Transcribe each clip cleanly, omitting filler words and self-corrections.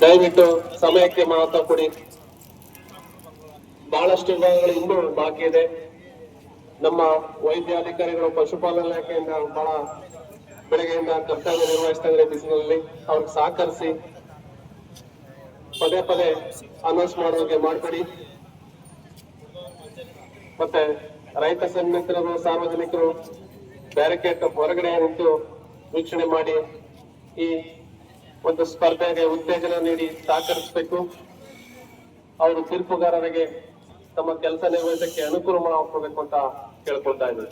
ದಯವಿಟ್ಟು ಸಮಯಕ್ಕೆ ಮಹತ್ವ ಕೊಡಿ. ಬಹಳಷ್ಟು ವಿಭಾಗಗಳು ಇನ್ನೂ ಬಾಕಿ ಇದೆ. ನಮ್ಮ ವೈದ್ಯಾಧಿಕಾರಿಗಳು ಪಶುಪಾಲನಾ ಇಲಾಖೆಯಿಂದ ಬಹಳ ಬೆಳಗ್ಗೆಯಿಂದ ಕರ್ತವ್ಯ ನಿರ್ವಹಿಸ್ತಾ ಇದ್ದಾರೆ. ಬಿಸಿಲಿನಲ್ಲಿ ಅವ್ರಿಗೆ ಸಹಕರಿಸಿ ಪದೇ ಪದೇ ಅನೌನ್ಸ್ ಮಾಡೋಕೆ ಮಾಡ್ಕೊಡಿ. ಮತ್ತೆ ರೈತ ಸಂಘಟನೆಗಳು ಸಾರ್ವಜನಿಕರು ಬ್ಯಾರಿಕೇಡ್ ಹೊರಗಡೆ ನಿಂತು ವೀಕ್ಷಣೆ ಮಾಡಿ ಈ ಒಂದು ಸ್ಪರ್ಧೆಗೆ ಉತ್ತೇಜನ ನೀಡಿ ಸಹಕರಿಸಬೇಕು. ಅವರು ತೀರ್ಪುಗಾರರಿಗೆ ತಮ್ಮ ಕೆಲಸ ನಿರ್ವಹಿಸಕ್ಕೆ ಅನುಕೂಲ ಮಾಡಿಕೊಡ್ಬೇಕು ಅಂತ ಕೇಳ್ಕೊಳ್ತಾ ಇದ್ದಾರೆ.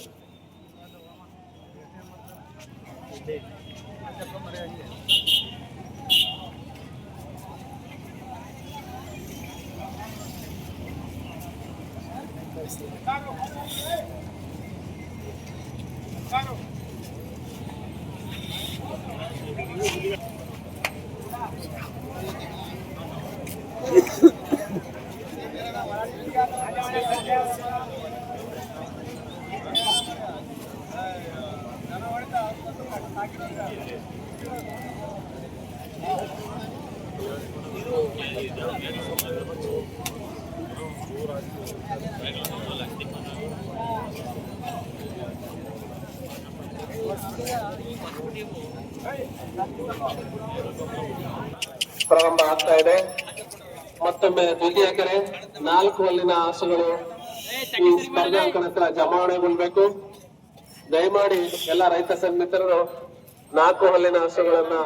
ಪ್ರಾರಂಭ ಆಗ್ತಾ ಇದೆ. ಮತ್ತೊಮ್ಮೆ ದ್ವಿತೀಯ ಕರೆ 4 ಹಲ್ಲಿನ ಹಸುಗಳು ಈ ಸ್ಪರ್ಧಾಂಕಣ ಹತ್ರ ಜಮಾವಣೆಗೊಳ್ಬೇಕು. ದಯಮಾಡಿ ಎಲ್ಲ ರೈತ ಸಂಘಟನೆಗಳು 4 ಹಲ್ಲಿನ ಹಸುಗಳನ್ನ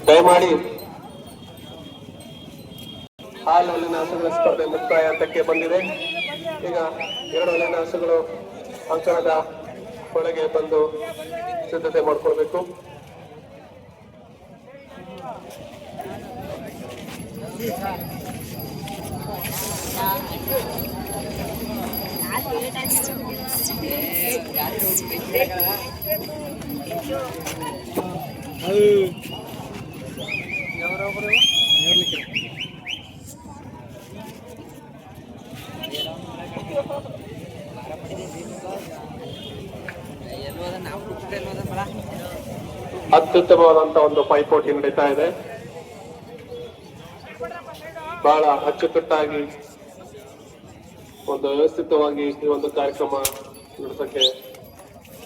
ದಯಮಾಡಿ ಹಾಲು ಹಲ್ಲಿನ ಹಸುಗಳ ಸ್ಪರ್ಧೆ ಮುಕ್ತಾಯ ಹಂತಕ್ಕೆ ಬಂದಿದೆ. ಈಗ 2 ಹಲ್ಲಿನ ಹಸುಗಳು ಅಂಕಣದ ಒಳಗೆ ಬಂದು ಸಿದ್ಧತೆ ಮಾಡ್ಕೊಳ್ಬೇಕು. ಅತ್ಯುತ್ತಮವಾದಂತ ಒಂದು ಪೈಪೋಟಿ ನಡೀತಾ ಇದೆ. ಬಹಳ ಅಚ್ಚುಕಟ್ಟಾಗಿ ಒಂದು ವ್ಯವಸ್ಥಿತವಾಗಿ ಈ ಒಂದು ಕಾರ್ಯಕ್ರಮ ನಡೆಸಕ್ಕೆ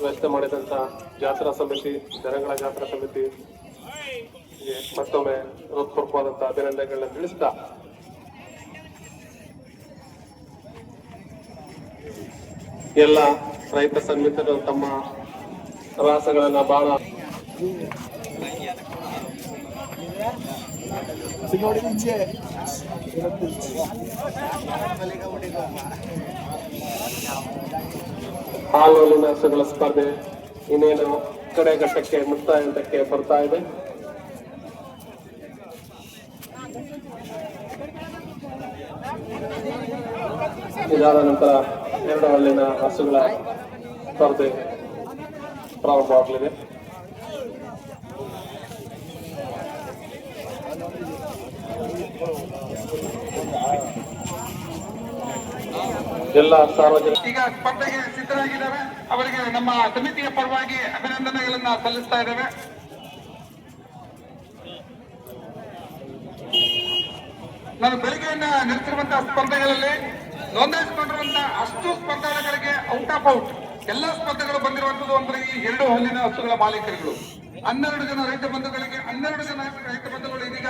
ವ್ಯವಸ್ಥೆ ಮಾಡಿದಂತ ಜಾತ್ರಾ ಸಮಿತಿ, ದನಗಳ ಜಾತ್ರಾ ಸಮಿತಿ ಮತ್ತೊಮ್ಮೆ ಹೃತ್ಪೂರ್ವಕವಾದಂತ ಅಭಿನಂದನೆಗಳನ್ನ ತಿಳಿಸ್ತಾ ಎಲ್ಲ ರೈತ ಸಮಿತಿಗಳು ತಮ್ಮ ರಾಸಗಳನ್ನ ಬಹಳ ಹಾಲು ಹಾಲಿನ ಹಸುಗಳ ಸ್ಪರ್ಧೆ ಇನ್ನೇನು ಕಡೆ ಘಟ್ಟಕ್ಕೆ ಮುಕ್ತಾಯ ಹಂತಕ್ಕೆ ಬರ್ತಾ ಇದೆ. ಇದಾದ ನಂತರ 2 ಹಲ್ಲಿನ ಹಸುಗಳ ಸ್ಪರ್ಧೆ ಪ್ರಾರಂಭವಾಗಲಿದೆ. ಎಲ್ಲ ಸಾರ್ವಜನಿಕ ಈಗ ಸ್ಪರ್ಧೆಗೆ ಸಿದ್ಧರಾಗಿದ್ದಾವೆ. ಅವರಿಗೆ ನಮ್ಮ ಸಮಿತಿಯ ಪರವಾಗಿ ಅಭಿನಂದನೆಗಳನ್ನ ಸಲ್ಲಿಸ್ತಾ ಇದ್ದೇವೆ. ನಾನು ಬೆಳಿಗ್ಗೆಯಿಂದ ನಡೆಸಿರುವಂತಹ ಸ್ಪರ್ಧೆಗಳಲ್ಲಿ ನೋಂದಾಯಿಸಿಕೊಂಡಿರುವಂತಹ ಅಷ್ಟು ಸ್ಪರ್ಧಾಳುಗಳಿಗೆ ಔಟ್ ಆಫ್ ಔಟ್ ಎಲ್ಲಾ ಸ್ಪರ್ಧೆಗಳು ಬಂದಿರುವಂತದ್ದು ಅಂದ್ರೆ ಈ 2 ಹಲ್ಲಿನ ಹಸುಗಳ ಮಾಲೀಕರುಗಳು. 12 ಜನ ರೈತ ಬಂಧುಗಳಿಗೆ 12 ಜನ ರೈತ ಬಂಧುಗಳು ಇದೀಗ